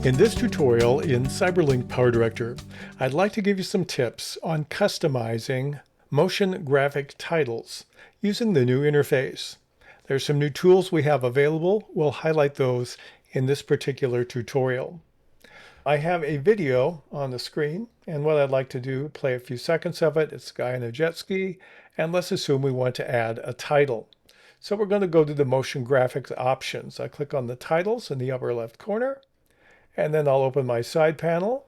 In this tutorial in Cyberlink PowerDirector, I'd like to give you some tips on customizing motion graphic titles using the new interface. There's some new tools we have available. We'll highlight those in this particular tutorial. I have a video on the screen, and what I'd like to do, play a few seconds of it. It's a guy in a jet ski, and let's assume we want to add a title. So we're going to go to the motion graphics options. I click on the titles in the upper left corner, and then I'll open my side panel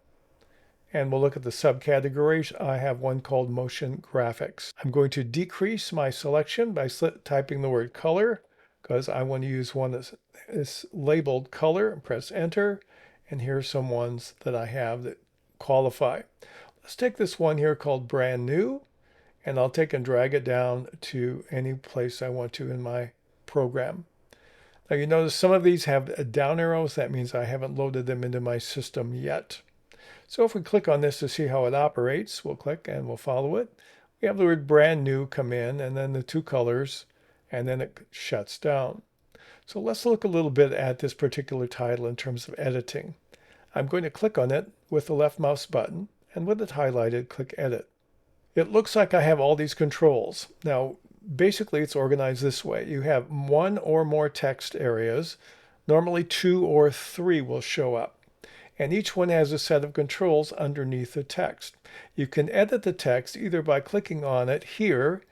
and we'll look at the subcategories. I have one called motion graphics. I'm going to decrease my selection by typing the word color because I want to use one that is labeled color and press enter. And here are some ones that I have that qualify. Let's take this one here called brand new, and I'll take and drag it down to any place I want to in my program. Now you notice some of these have down arrows. That means I haven't loaded them into my system yet. So if we click on this to see how it operates, we'll click and we'll follow it. We have the word brand new come in, and then the two colors, and then it shuts down. So let's look a little bit at this particular title in terms of editing. I'm going to click on it with the left mouse button, and with it highlighted, click Edit. It looks like I have all these controls. Now, basically, it's organized this way. You have one or more text areas. Normally, 2 or 3 will show up. And each one has a set of controls underneath the text. You can edit the text either by clicking on it here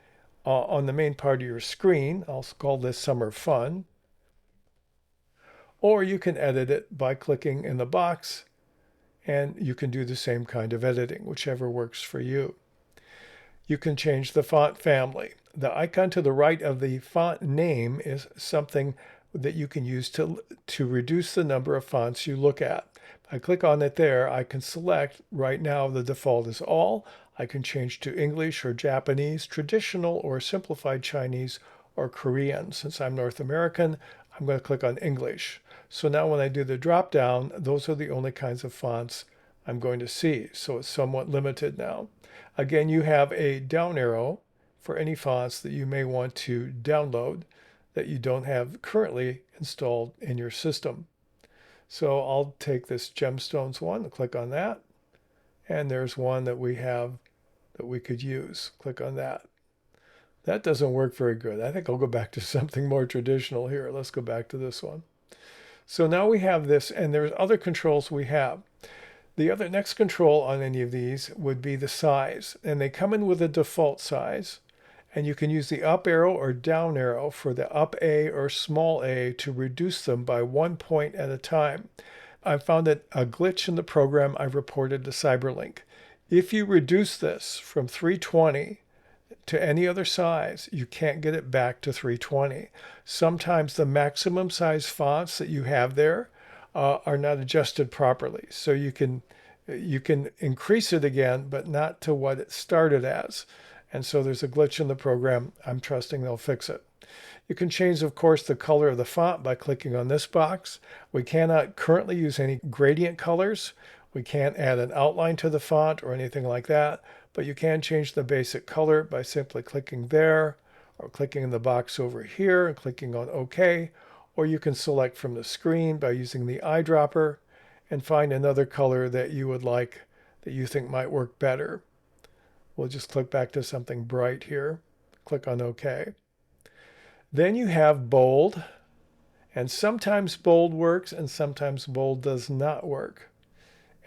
on the main part of your screen. I'll call this Summer Fun. Or you can edit it by clicking in the box, and you can do the same kind of editing, whichever works for you. You can change the font family. The icon to the right of the font name is something that you can use to reduce the number of fonts you look at. If I click on it there, I can select. Right now the default is all. I can change to English or Japanese, traditional or simplified Chinese or Korean. Since I'm North American, I'm going to click on English. So now when I do the drop down, those are the only kinds of fonts I'm going to see. So it's somewhat limited now. Again, you have a down arrow for any fonts that you may want to download that you don't have currently installed in your system. So I'll take this Gemstones one and click on that. And there's one that we have that we could use. Click on that. That doesn't work very good. I think I'll go back to something more traditional here. Let's go back to this one. So now we have this, and there's other controls we have. The other next control on any of these would be the size, and they come in with a default size, and you can use the up arrow or down arrow for the up A or small a to reduce them by 1 point at a time. I found that a glitch in the program I've reported to Cyberlink. If you reduce this from 320 to any other size, you can't get it back to 320. Sometimes the maximum size fonts that you have there are not adjusted properly. So you can increase it again, but not to what it started as. And so there's a glitch in the program. I'm trusting they'll fix it. You can change, of course, the color of the font by clicking on this box. We cannot currently use any gradient colors. We can't add an outline to the font or anything like that, but you can change the basic color by simply clicking there or clicking in the box over here and clicking on OK. Or you can select from the screen by using the eyedropper and find another color that you would like, that you think might work better. We'll just click back to something bright here. Click on OK. Then you have bold, and sometimes bold works and sometimes bold does not work.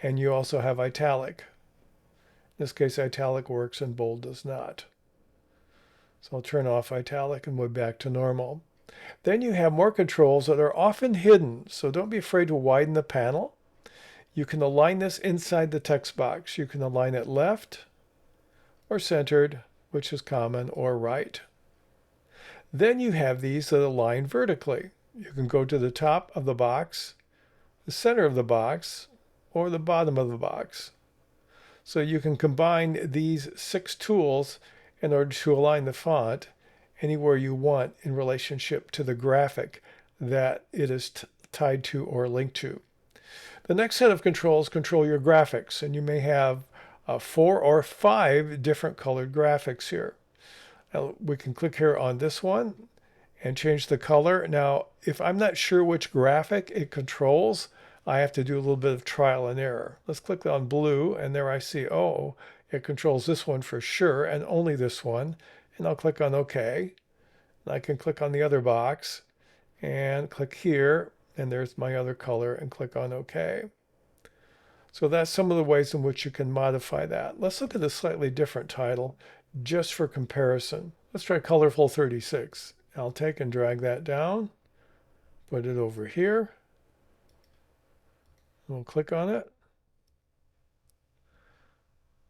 And you also have italic. In this case, italic works and bold does not. So I'll turn off italic and move back to normal. Then you have more controls that are often hidden, so don't be afraid to widen the panel. You can align this inside the text box. You can align it left or centered, which is common, or right. Then you have these that align vertically. You can go to the top of the box, the center of the box, or the bottom of the box. So you can combine these 6 tools in order to align the font anywhere you want in relationship to the graphic that it is tied to or linked to. The next set of controls control your graphics, and you may have 4 or 5 different colored graphics here. Now, we can click here on this one and change the color. Now, if I'm not sure which graphic it controls, I have to do a little bit of trial and error. Let's click on blue, and there I see, oh, it controls this one for sure, and only this one. And I'll click on OK. And I can click on the other box, and click here, and there's my other color, and click on OK. So that's some of the ways in which you can modify that. Let's look at a slightly different title, just for comparison. Let's try Colorful 36. I'll take and drag that down, put it over here. We'll click on it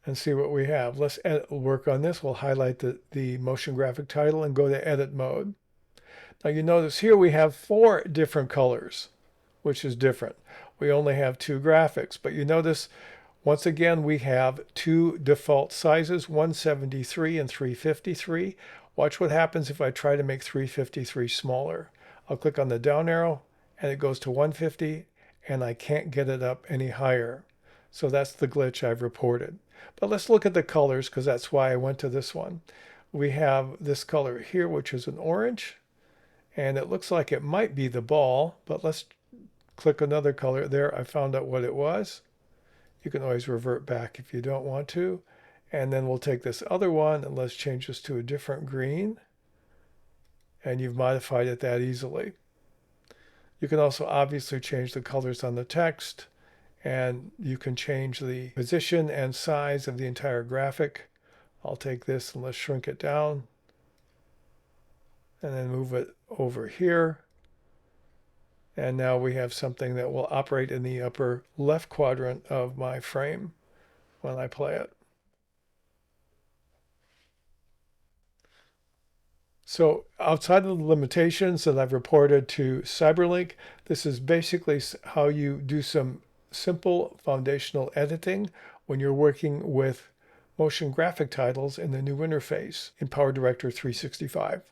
and see what we have. Let's work on this. We'll highlight the motion graphic title and go to edit mode. Now you notice here we have 4 different colors, which is different. We only have 2 graphics, but you notice once again we have 2 default sizes, 173 and 353. Watch what happens if I try to make 353 smaller. I'll click on the down arrow and it goes to 150, and I can't get it up any higher. So that's the glitch I've reported. But let's look at the colors, because that's why I went to this one. We have this color here, which is an orange, and it looks like it might be the ball, but let's click another color. There, I found out what it was. You can always revert back if you don't want to. And then we'll take this other one and let's change this to a different green. And you've modified it that easily. You can also obviously change the colors on the text, and you can change the position and size of the entire graphic. I'll take this and let's shrink it down and then move it over here. And now we have something that will operate in the upper left quadrant of my frame when I play it. So outside of the limitations that I've reported to Cyberlink, this is basically how you do some simple foundational editing when you're working with motion graphic titles in the new interface in PowerDirector 365.